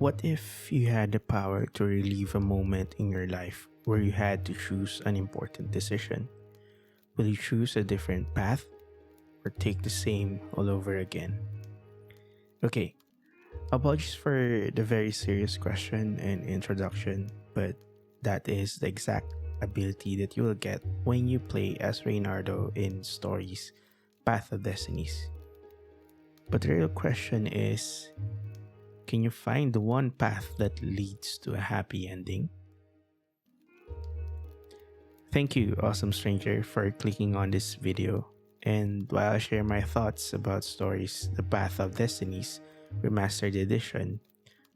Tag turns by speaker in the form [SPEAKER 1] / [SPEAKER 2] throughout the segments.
[SPEAKER 1] What if you had the power to relive a moment in your life where you had to choose an important decision? Will you choose a different path or take the same all over again? Okay, apologies for the very serious question and introduction, but that is the exact ability that you will get when you play as Reynardo in Stories Path of Destinies. But the real question is, can you find the one path that leads to a happy ending? Thank you, awesome stranger, for clicking on this video. And while I share my thoughts about Stories The Path of Destinies Remastered Edition,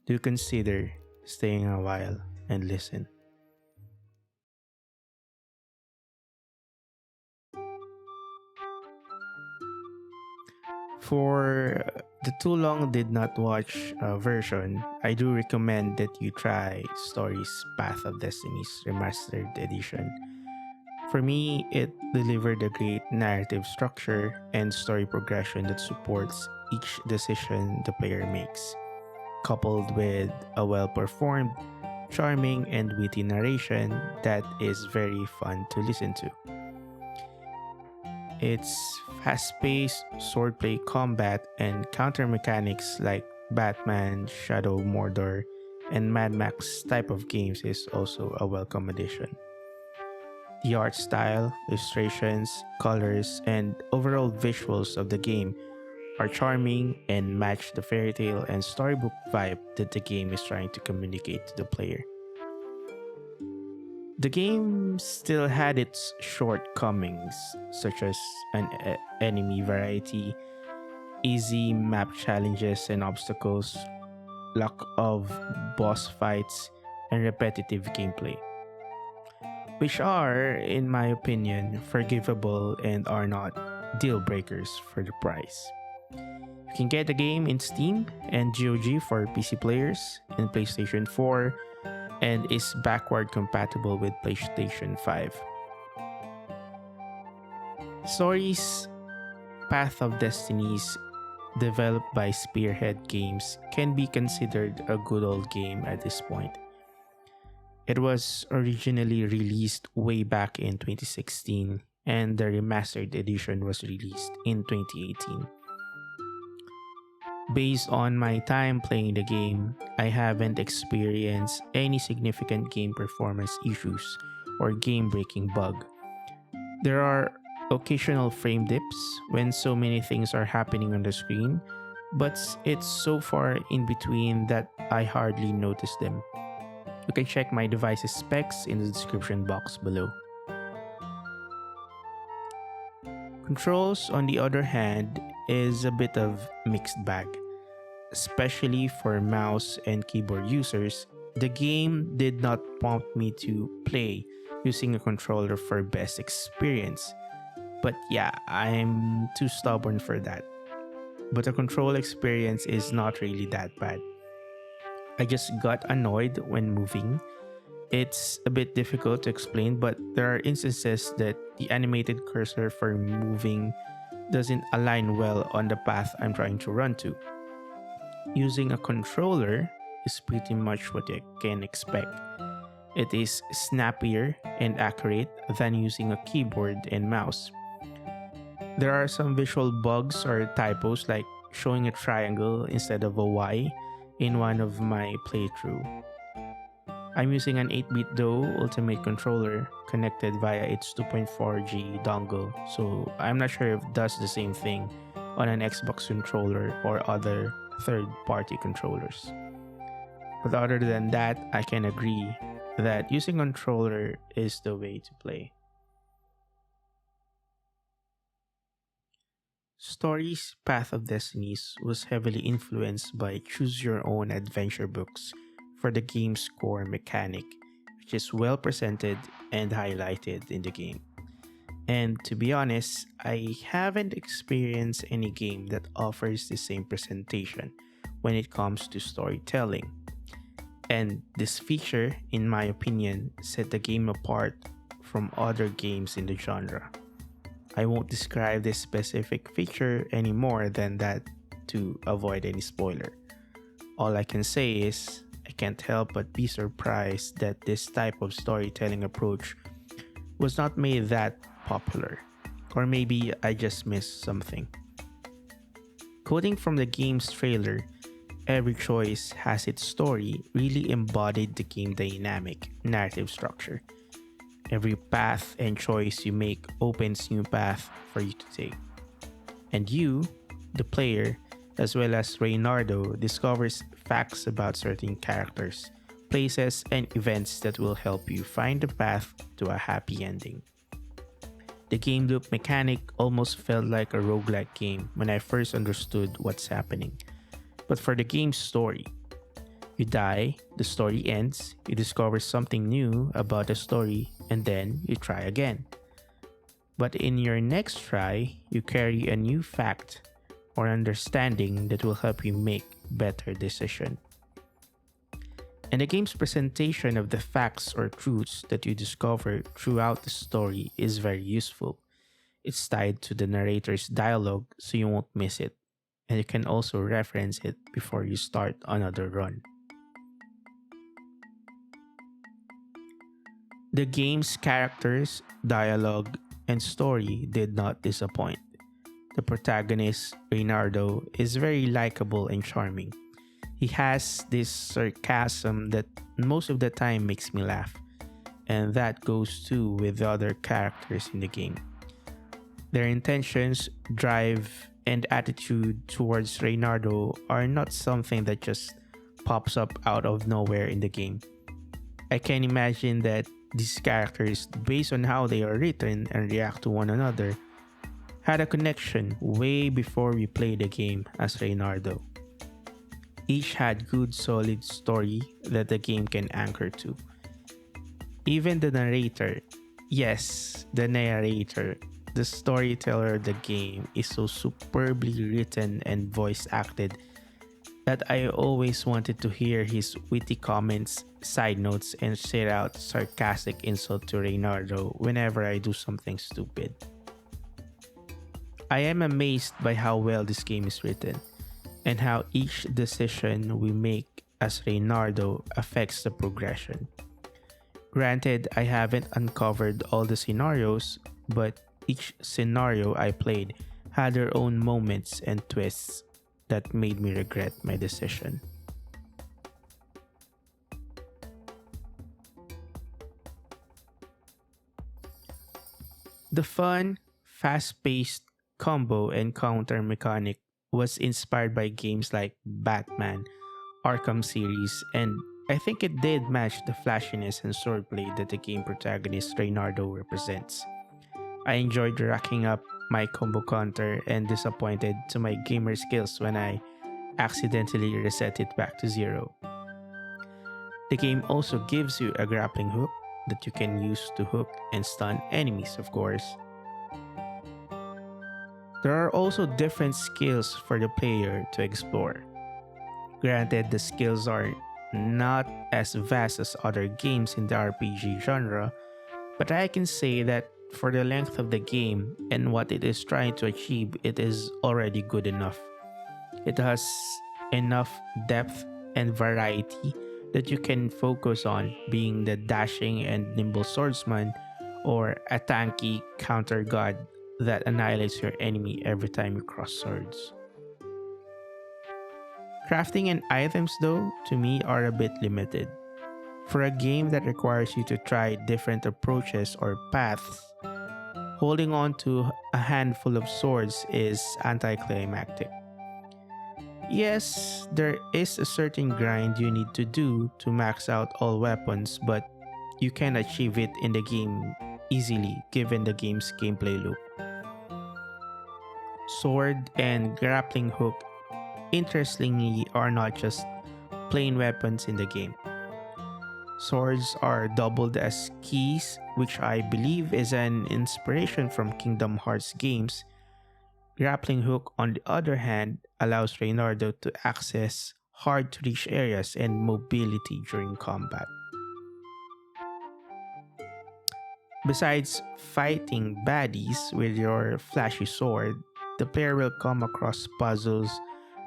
[SPEAKER 1] do consider staying a while and listen. For the too long did not watch version, I do recommend that you try Stories Path of Destinies Remastered Edition. For me, it delivered a great narrative structure and story progression that supports each decision the player makes, coupled with a well-performed, charming, and witty narration that is very fun to listen to. Its fast-paced swordplay combat and counter mechanics like Batman, Shadow Mordor, and Mad Max type of games is also a welcome addition. The art style, illustrations, colors, and overall visuals of the game are charming and match the fairy tale and storybook vibe that the game is trying to communicate to the player. The game still had its shortcomings, such as an enemy variety, easy map challenges and obstacles, lack of boss fights, and repetitive gameplay, which are, in my opinion, forgivable and are not deal breakers for the price. You can get the game in Steam and GOG for PC players and PlayStation 4, and is backward compatible with PlayStation 5. Stories Path of Destinies, developed by Spearhead Games, can be considered a good old game at this point. It was originally released way back in 2016, and the remastered edition was released in 2018. Based on my time playing the game, I haven't experienced any significant game performance issues or game-breaking bug. There are occasional frame dips when so many things are happening on the screen, but it's so far in between that I hardly notice them. You can check my device's specs in the description box below. Controls, on the other hand, is a bit of mixed bag. Especially for mouse and keyboard users, the game did not prompt me to play using a controller for best experience. But yeah, I'm too stubborn for that. But the control experience is not really that bad. I just got annoyed when moving. It's a bit difficult to explain, but there are instances that the animated cursor for moving doesn't align well on the path I'm trying to run to. Using a controller is pretty much what you can expect. It is snappier and accurate than using a keyboard and mouse. There are some visual bugs or typos, like showing a triangle instead of a Y in one of my playthrough. I'm using an 8-bit DOE Ultimate controller connected via its 2.4G dongle, so I'm not sure if it does the same thing on an Xbox controller or other third-party controllers. But other than that, I can agree that using a controller is the way to play. Stories Path of Destinies was heavily influenced by choose-your-own adventure books for the game's core mechanic, which is well presented and highlighted in the game. And to be honest, I haven't experienced any game that offers the same presentation when it comes to storytelling. And this feature, in my opinion, set the game apart from other games in the genre. I won't describe this specific feature any more than that to avoid any spoiler. All I can say is I can't help but be surprised that this type of storytelling approach was not made that popular. Or maybe I just missed something. Quoting from the game's trailer, every choice has its story really embodied the game dynamic narrative structure. Every path and choice you make opens new path for you to take. And you, the player, as well as Reynardo, discovers facts about certain characters, places, and events that will help you find the path to a happy ending. The game loop mechanic almost felt like a roguelike game when I first understood what's happening. But for the game's story, you die, the story ends, you discover something new about the story, and then you try again. But in your next try, you carry a new fact or understanding that will help you make better decision. And the game's presentation of the facts or truths that you discover throughout the story is very useful. It's tied to the narrator's dialogue so you won't miss it, and you can also reference it before you start another run. The game's characters, dialogue, and story did not disappoint. The protagonist, Reynardo, is very likable and charming. He has this sarcasm that most of the time makes me laugh, and that goes too with the other characters in the game. Their intentions, drive, and attitude towards Reynardo are not something that just pops up out of nowhere in the game. I can imagine that these characters, based on how they are written and react to one another, had a connection way before we played the game as Reynardo. Each had good solid story that the game can anchor to. Even the narrator, yes, the narrator, the storyteller of the game is so superbly written and voice acted that I always wanted to hear his witty comments, side notes, and straight out sarcastic insult to Reynardo whenever I do something stupid. I am amazed by how well this game is written and how each decision we make as Reynardo affects the progression. Granted, I haven't uncovered all the scenarios, but each scenario I played had their own moments and twists that made me regret my decision. The fun, fast-paced combo and counter mechanic was inspired by games like Batman, Arkham series, and I think it did match the flashiness and swordplay that the game protagonist Reynardo represents. I enjoyed racking up my combo counter and disappointed to my gamer skills when I accidentally reset it back to zero. The game also gives you a grappling hook that you can use to hook and stun enemies, of course. There are also different skills for the player to explore. Granted, the skills are not as vast as other games in the RPG genre, but I can say that for the length of the game and what it is trying to achieve, it is already good enough. It has enough depth and variety that you can focus on being the dashing and nimble swordsman or a tanky counter god that annihilates your enemy every time you cross swords. Crafting and items, though, to me are a bit limited. For a game that requires you to try different approaches or paths, holding on to a handful of swords is anticlimactic. Yes, there is a certain grind you need to do to max out all weapons, but you can achieve it in the game easily given the game's gameplay loop. Sword and grappling hook, interestingly, are not just plain weapons in the game. Swords are doubled as keys, which I believe is an inspiration from Kingdom Hearts games. Grappling hook, on the other hand, allows Reynardo to access hard to reach areas and mobility during combat. Besides fighting baddies with your flashy sword, the player will come across puzzles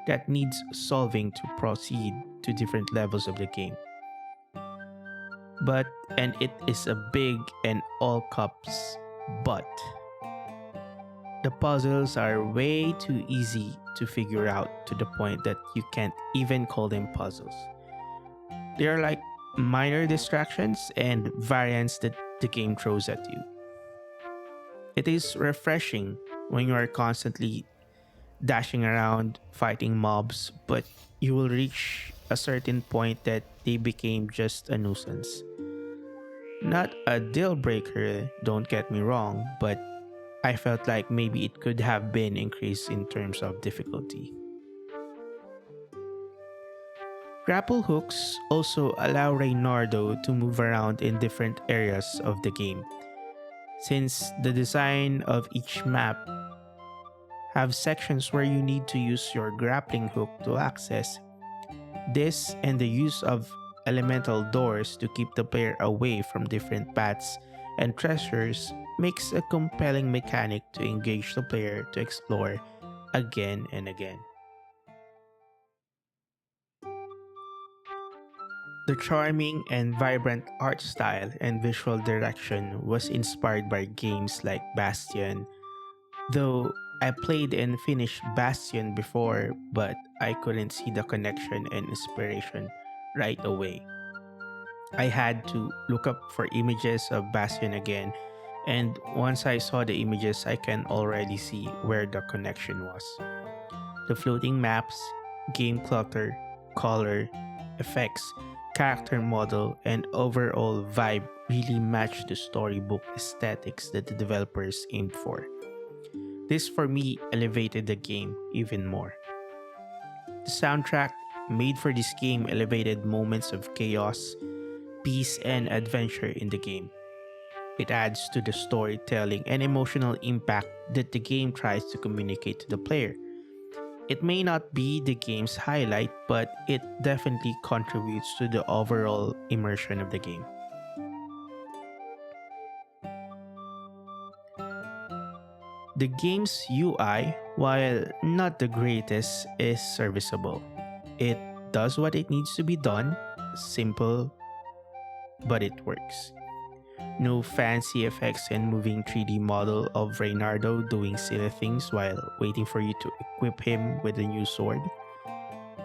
[SPEAKER 1] that needs solving to proceed to different levels of the game. But, and it is a big and all caps but, the puzzles are way too easy to figure out to the point that you can't even call them puzzles. They are like minor distractions and variants that the game throws at you. It is refreshing when you are constantly dashing around fighting mobs, but you will reach a certain point that they became just a nuisance. Not a deal breaker, don't get me wrong, but I felt like maybe it could have been increased in terms of difficulty. Grapple hooks also allow Reynardo to move around in different areas of the game. Since the design of each map have sections where you need to use your grappling hook to access, this and the use of elemental doors to keep the player away from different paths and treasures makes a compelling mechanic to engage the player to explore again and again. The charming and vibrant art style and visual direction was inspired by games like Bastion, though I played and finished Bastion before, but I couldn't see the connection and inspiration right away. I had to look up for images of Bastion again, and once I saw the images, I can already see where the connection was. The floating maps, game clutter, color, effects, character model, and overall vibe really match the storybook aesthetics that the developers aimed for. This for me elevated the game even more. The soundtrack made for this game elevated moments of chaos, peace, and adventure in the game. It adds to the storytelling and emotional impact that the game tries to communicate to the player. It may not be the game's highlight, but it definitely contributes to the overall immersion of the game. The game's UI, while not the greatest, is serviceable. It does what it needs to be done, simple, but it works. No fancy effects and moving 3D model of Reynardo doing silly things while waiting for you to equip him with a new sword.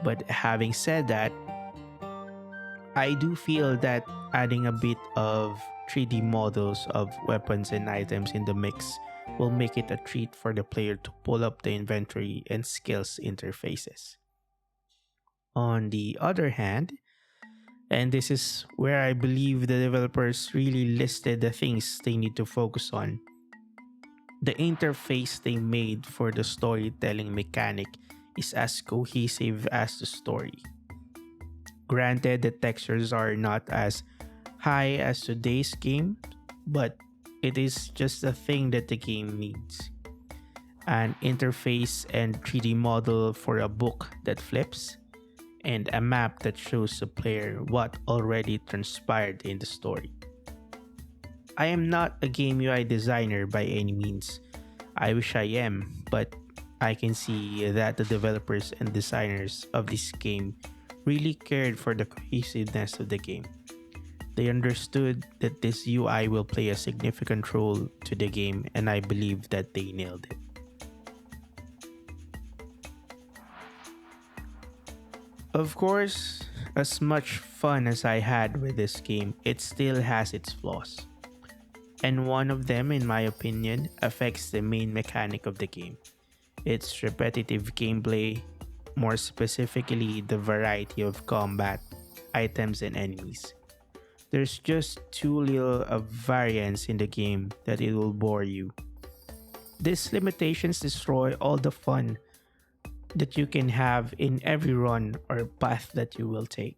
[SPEAKER 1] But having said that, I do feel that adding a bit of 3D models of weapons and items in the mix will make it a treat for the player to pull up the inventory and skills interfaces. On the other hand, and this is where I believe the developers really listed the things they need to focus on. The interface they made for the storytelling mechanic is as cohesive as the story. Granted, the textures are not as high as today's game, but it is just a thing that the game needs. An interface and 3D model for a book that flips, and a map that shows the player what already transpired in the story. I am not a game UI designer by any means. I wish I am, but I can see that the developers and designers of this game really cared for the cohesiveness of the game. They understood that this UI will play a significant role to the game, and I believe that they nailed it. Of course, as much fun as I had with this game, it still has its flaws. And one of them, in my opinion, affects the main mechanic of the game. Its repetitive gameplay, more specifically the variety of combat, items, and enemies. There's just too little of variance in the game that it will bore you. These limitations destroy all the fun that you can have in every run or path that you will take.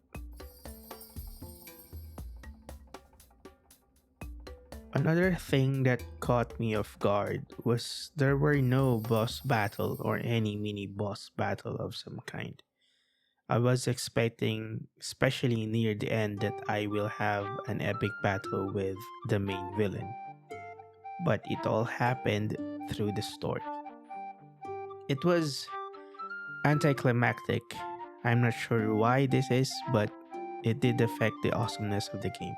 [SPEAKER 1] Another thing that caught me off guard was there were no boss battle or any mini boss battle of some kind. I was expecting, especially near the end, that I will have an epic battle with the main villain. But it all happened through the story. It was anticlimactic. I'm not sure why this is, but it did affect the awesomeness of the game.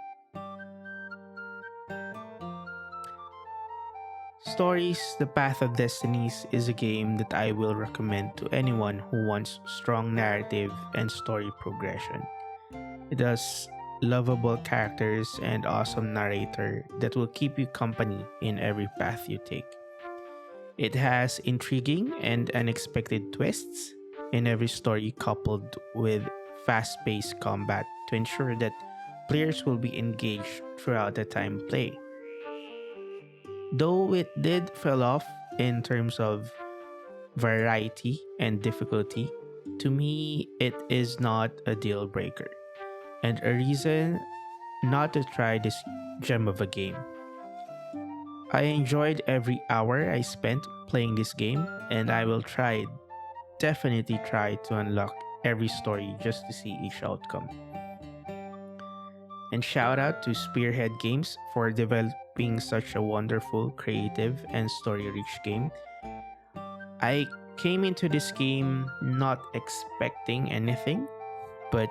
[SPEAKER 1] Stories: The Path of Destinies is a game that I will recommend to anyone who wants strong narrative and story progression. It has lovable characters and awesome narrator that will keep you company in every path you take. It has intriguing and unexpected twists in every story, coupled with fast-paced combat to ensure that players will be engaged throughout the time play. Though it did fell off in terms of variety and difficulty, to me it is not a deal breaker and a reason not to try this gem of a game. I enjoyed every hour I spent playing this game, and I will definitely try to unlock every story just to see each outcome. And shout out to Spearhead Games for developing such a wonderful, creative, and story rich game. I came into this game not expecting anything, but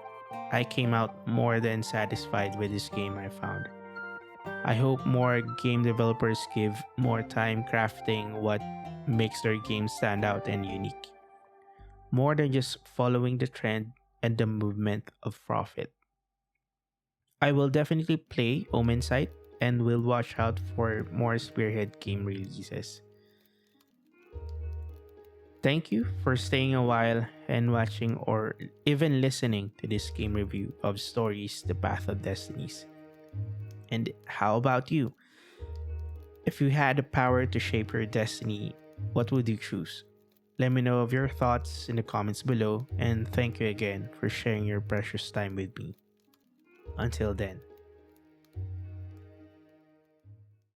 [SPEAKER 1] I came out more than satisfied with this game I found. I hope more game developers give more time crafting what makes their game stand out and unique, more than just following the trend and the movement of profit. I will definitely play Omen Sight and will watch out for more Spearhead game releases. Thank you for staying a while and watching or even listening to this game review of Stories: The Path of Destinies. And how about you? If you had the power to shape your destiny, what would you choose? Let me know of your thoughts in the comments below, and thank you again for sharing your precious time with me. Until then.